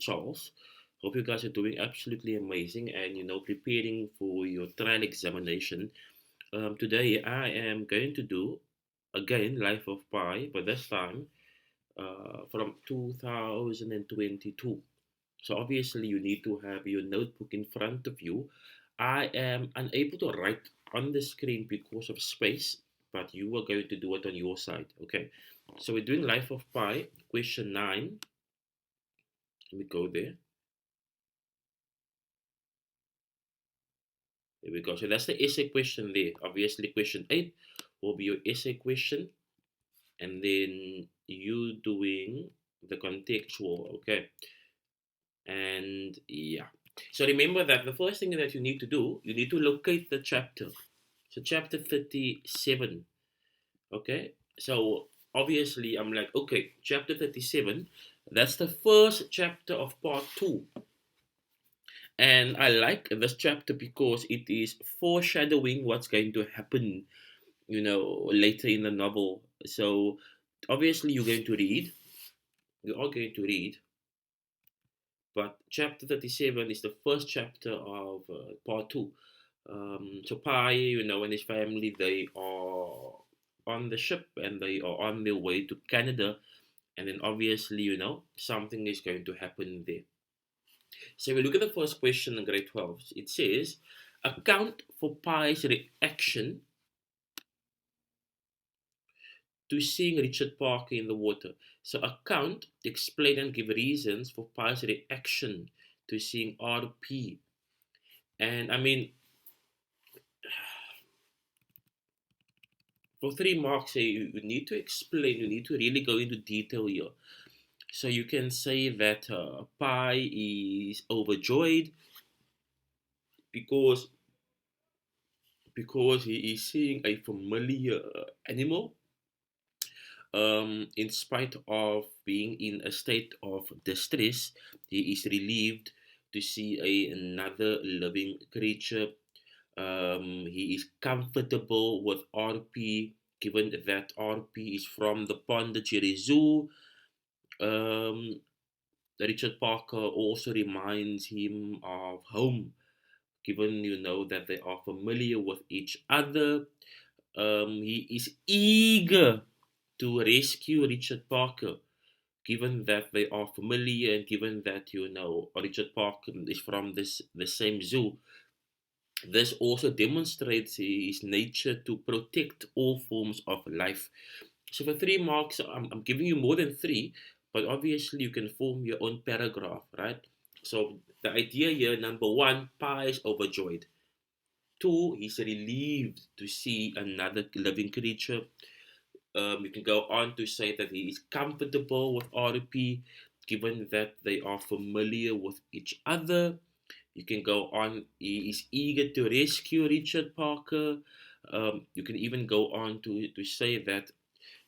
Charles. Hope you guys are doing absolutely amazing and preparing for your trial examination. Today I am going to do again Life of Pi, but this time from 2022. So obviously you need to have your notebook in front of you. I am unable to write on the screen because of space, but you are going to do it on your side. Okay. So we're doing Life of Pi, question 9. Let me go there. There we go. So that's the essay question there. Obviously, question 8 will be your essay question, and then you doing the contextual. Okay. And yeah. So remember that the first thing that you need to do, you need to locate the chapter. So chapter 37. Okay. So obviously, I'm like, okay, chapter 37. That's the first chapter of part 2. And I like this chapter because it is foreshadowing what's going to happen, later in the novel. So obviously you're going to read, you are going to read, but chapter 37 is the first chapter of part 2. So Pi, and his family, they are on the ship and they are on their way to Canada. And then obviously, something is going to happen there. So we look at the first question in grade 12. It says, account for Pi's reaction to seeing Richard Parker in the water. So account, explain and give reasons for Pi's reaction to seeing RP. And I mean, for 3 marks, you need to explain, you need to really go into detail here. So you can say that Pi is overjoyed because he is seeing a familiar animal. In spite of being in a state of distress, he is relieved to see another living creature. He is comfortable with RP, given that RP is from the Pondicherry Zoo. Um, Richard Parker also reminds him of home, given that they are familiar with each other. He is eager to rescue Richard Parker, given that they are familiar and given that Richard Parker is from the same zoo. This also demonstrates his nature to protect all forms of life. So for 3 marks, I'm giving you more than three, but obviously you can form your own paragraph, right? So the idea here, number one, Pi is overjoyed. Two, he's relieved to see another living creature. You can go on to say that he is comfortable with RP, given that they are familiar with each other. You can go on, he is eager to rescue Richard Parker. You can even go on to say that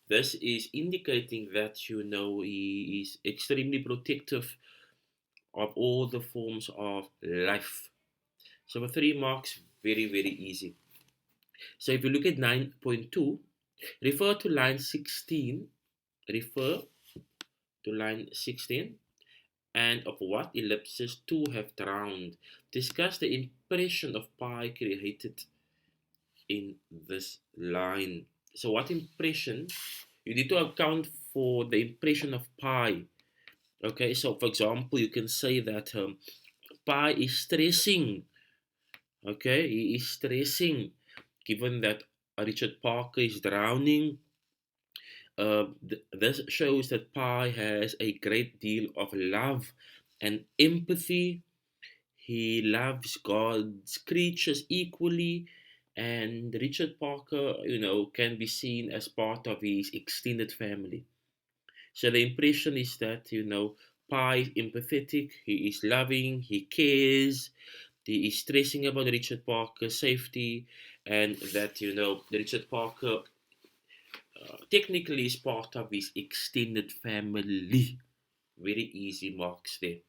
this is indicating that he is extremely protective of all the forms of life. So for 3 marks, very, very easy. So if you look at 9.2, refer to line 16, refer to line 16, and of what ellipses two have drowned. Discuss the impression of Pi created in this line. So what impression? You need to account for the impression of Pi. Okay, so for example, you can say that Pi is stressing. Okay, he is stressing, given that Richard Parker is drowning. This shows that Pi has a great deal of love and empathy. He loves God's creatures equally, and Richard Parker, can be seen as part of his extended family. So the impression is that, Pi is empathetic, he is loving, he cares, he is stressing about Richard Parker's safety, and that, Richard Parker technically is part of his extended family. Very easy marks there.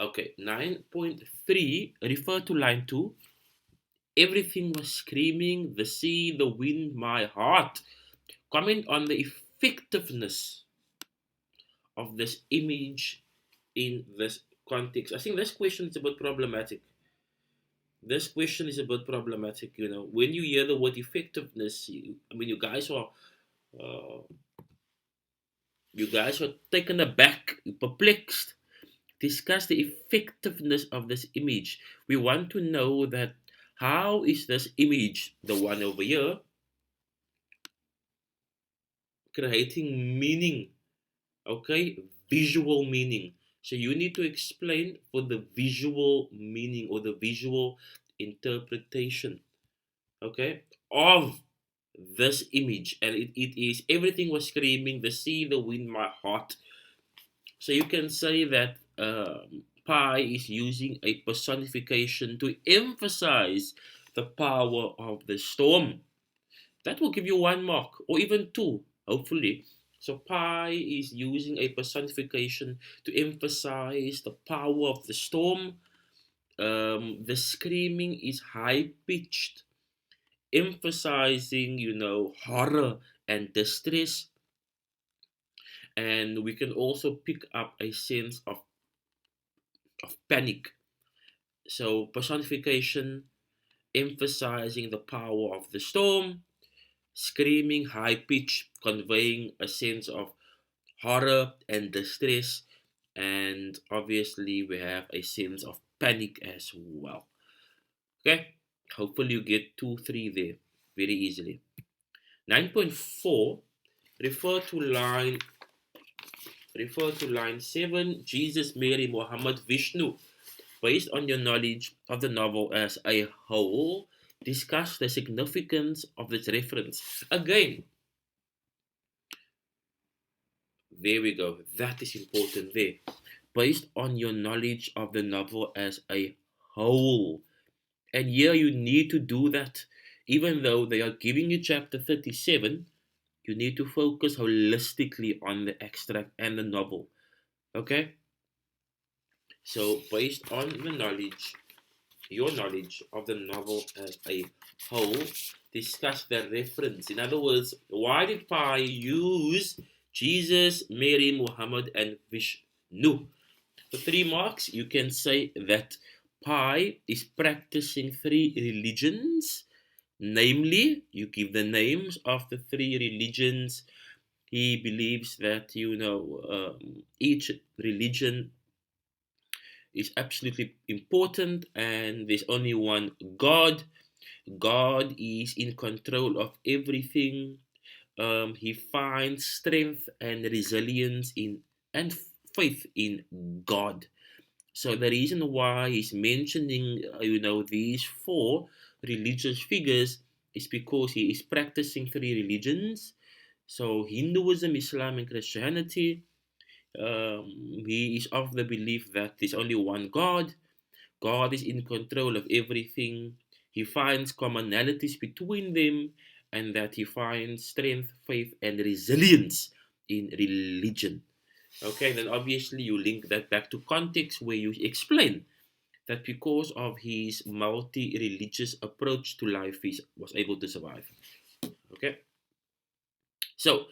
Okay, 9.3, refer to line 2. Everything was screaming, the sea, the wind, my heart. Comment on the effectiveness of this image in this context? I think this question is a bit problematic. This question is a bit problematic. When you hear the word effectiveness, I mean, uh, you guys are taken aback, perplexed. Discuss the effectiveness of this image. We want to know that how is this image, the one over here, creating meaning, okay? Visual meaning. So you need to explain for the visual meaning or the visual interpretation, okay, of this image. And it is everything was screaming, the sea, the wind, my heart. So you can say that pi is using a personification to emphasize the power of the storm. That will give you 1 mark or even 2, hopefully. So pi is using a personification to emphasize the power of the storm. The screaming is high pitched, emphasizing, horror and distress. And we can also pick up a sense of panic. So personification emphasizing the power of the storm, screaming high pitch, conveying a sense of horror and distress, and obviously we have a sense of panic as well. Okay, hopefully you get 2, 3 there very easily. 9.4, refer to line refer to line 7, Jesus, Mary, Muhammad, Vishnu. Based on your knowledge of the novel as a whole, discuss the significance of this reference. Again, there we go. That is important there. Based on your knowledge of the novel as a whole. And here you need to do that. Even though they are giving you chapter 37, you need to focus holistically on the extract and the novel. Okay? So, based on your knowledge of the novel as a whole, discuss the reference. In other words, why did Pi use Jesus, Mary, Muhammad, and Vishnu? For 3 marks, you can say that Pi is practicing 3 religions. Namely, you give the names of the 3 religions. He believes that, each religion is absolutely important and there's only one God. God is in control of everything. He finds strength and resilience in and faith in God. So the reason why he's mentioning, these 4 religious figures is because he is practicing 3 religions. So Hinduism, Islam, and Christianity. He is of the belief that there's only one God. God is in control of everything. He finds commonalities between them, and that he finds strength, faith, and resilience in religion. Okay, then obviously you link that back to context where you explain that because of his multi-religious approach to life, he was able to survive. Okay, so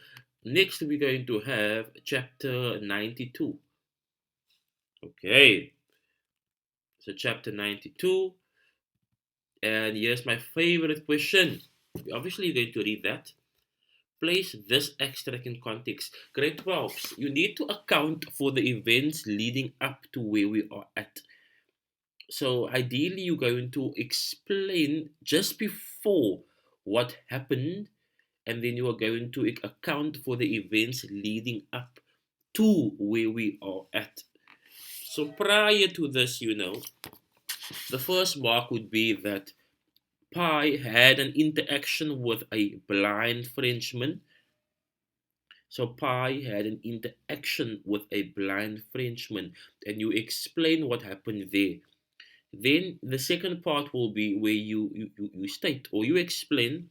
next we're going to have chapter 92. Okay, so chapter 92, and here's my favorite question. Obviously, you're going to read that. Place this extract in context. Grade 12, you need to account for the events leading up to where we are at. So ideally, you're going to explain just before what happened, and then you are going to account for the events leading up to where we are at. So prior to this, the first mark would be that Pi had an interaction with a blind Frenchman. So Pi had an interaction with a blind Frenchman, and you explain what happened there. Then the second part will be where you state or you explain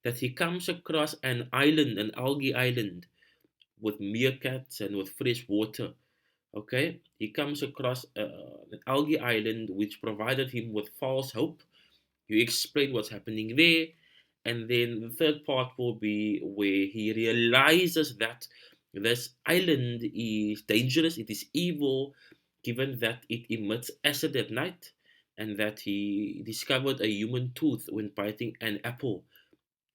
that he comes across an island, an algae island, with meerkats and with fresh water. Okay, he comes across an algae island which provided him with false hope. You explain what's happening there, and then the third part will be where he realizes that This island is dangerous, it is evil, given that it emits acid at night, and that he discovered a human tooth when biting an apple.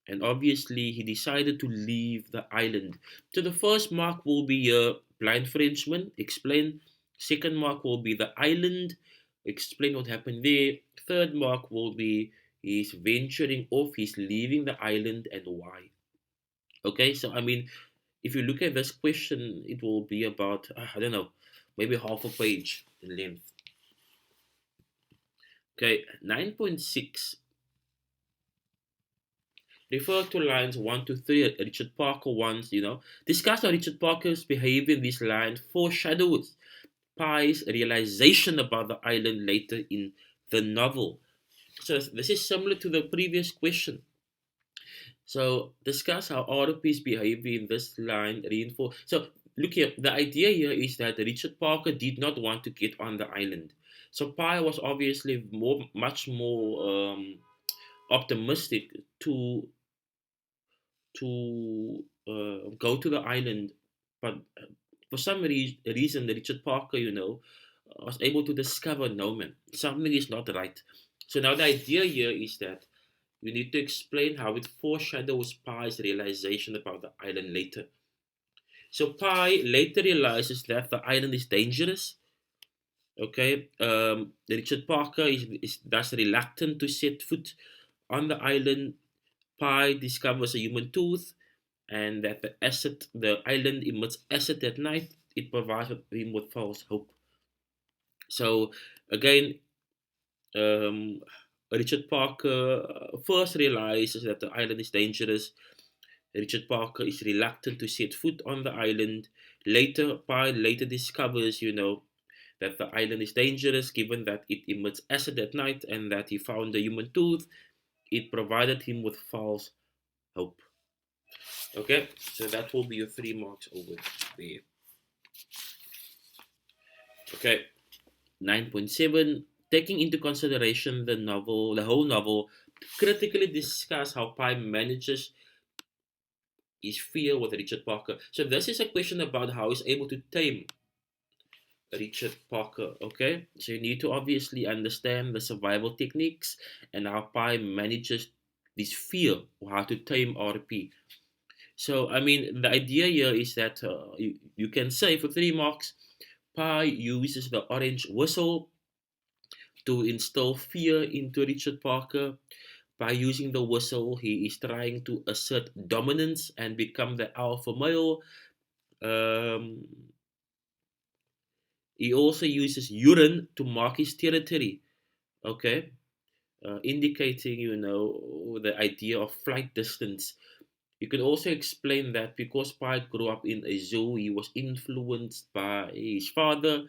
And obviously, he decided to leave the island. So the first mark will be a blind Frenchman, explain. Second mark will be the island, explain what happened there. Third mark will be he's venturing off, he's leaving the island and why. Okay, so I mean, if you look at this question, it will be about, I don't know, maybe half a page in length. Okay, 9.6. Refer to lines 1 to 3. Richard Parker once, discuss how Richard Parker's behavior in this line foreshadows Pye's realization about the island later in the novel. So this is similar to the previous question. So discuss how RP's behavior in this line reinforce. So look here, the idea here is that Richard Parker did not want to get on the island. So Pye was obviously much more optimistic to go to the island, but for some reason, Richard Parker, was able to discover no man. Something is not right. So now the idea here is that we need to explain how it foreshadows Pye's realization about the island later. So Pye later realizes that the island is dangerous. Okay, Richard Parker is thus reluctant to set foot on the island. Pye discovers a human tooth, and that the island emits acid at night. It provides him with false hope. So again, um, Richard Parker first realizes that the island is dangerous. Richard Parker is reluctant to set foot on the island. Later discovers, that the island is dangerous given that it emits acid at night and that he found a human tooth. It provided him with false hope. Okay, so that will be your 3 marks over there. Okay, 9.7. Taking into consideration the whole novel, critically discuss how Pye manages his fear with Richard Parker. So this is a question about how he's able to tame Richard Parker. Okay, so you need to obviously understand the survival techniques and how Pye manages this fear or how to tame RP. So I mean, the idea here is that you can say for 3 marks, Pye uses the orange whistle to instill fear into Richard Parker. By using the whistle, he is trying to assert dominance and become the alpha male. Um, he also uses urine to mark his territory, okay, indicating, the idea of flight distance. You can also explain that because Pike grew up in a zoo, he was influenced by his father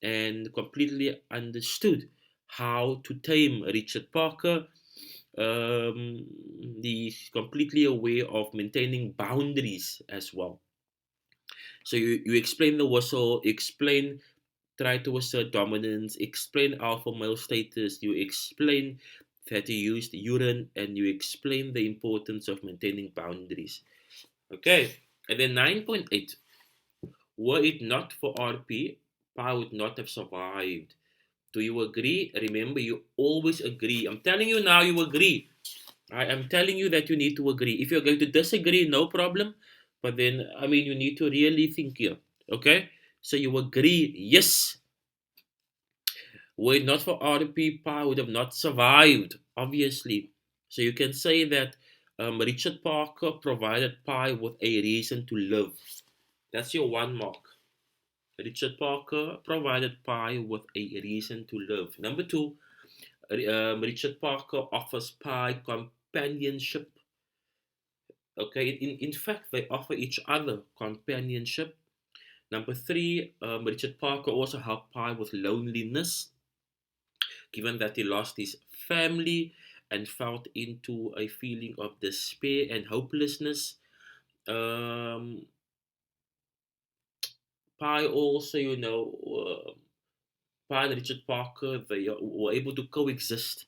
and completely understood how to tame Richard Parker. He's completely aware of maintaining boundaries as well. So you explain the whistle, try to assert dominance, explain alpha male status, you explain that he used urine, and you explain the importance of maintaining boundaries. Okay, and then 9.8. Were it not for RP, Pa would not have survived. Do you agree? Remember, you always agree. I'm telling you now, you agree. I am telling you that you need to agree. If you're going to disagree, no problem. But then, I mean, you need to really think here. Okay? So you agree, yes. Were it not for RP, Pa would have not survived, obviously. So you can say that Richard Parker provided Pi with a reason to live. That's your 1 mark. Richard Parker provided Pi with a reason to live. Number 2, Richard Parker offers Pi companionship. Okay, in fact, they offer each other companionship. Number 3, Richard Parker also helped Pi with loneliness, given that he lost his family and felt into a feeling of despair and hopelessness. Um, Pi also, Pi and Richard Parker, they were able to coexist.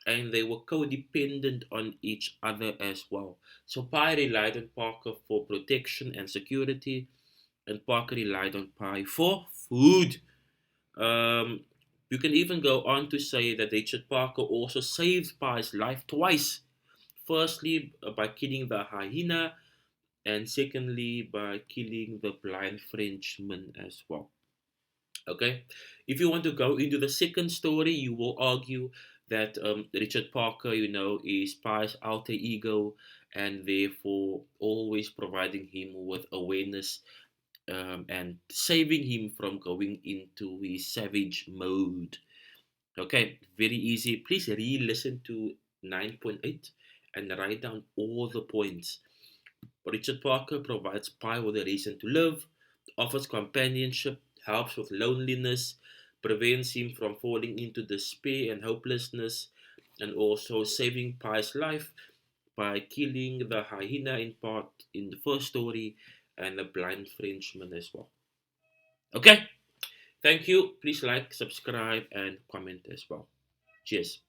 and they were codependent on each other as well. So Pi relied on Parker for protection and security, and Parker relied on Pi for food. Um, you can even go on to say that Richard Parker also saved Pi's life twice. Firstly, by killing the hyena, and secondly, by killing the blind Frenchman as well. Okay, if you want to go into the second story, you will argue that Richard Parker, is Pi's alter ego, and therefore always providing him with awareness, and saving him from going into his savage mode. Okay, very easy. Please re listen to 9.8 and write down all the points. Richard Parker provides Pi with a reason to live, offers companionship, helps with loneliness, prevents him from falling into despair and hopelessness, and also saving Pi's life by killing the hyena in part in the first story and the blind Frenchman as well. Okay, thank you. Please like, subscribe, and comment as well. Cheers.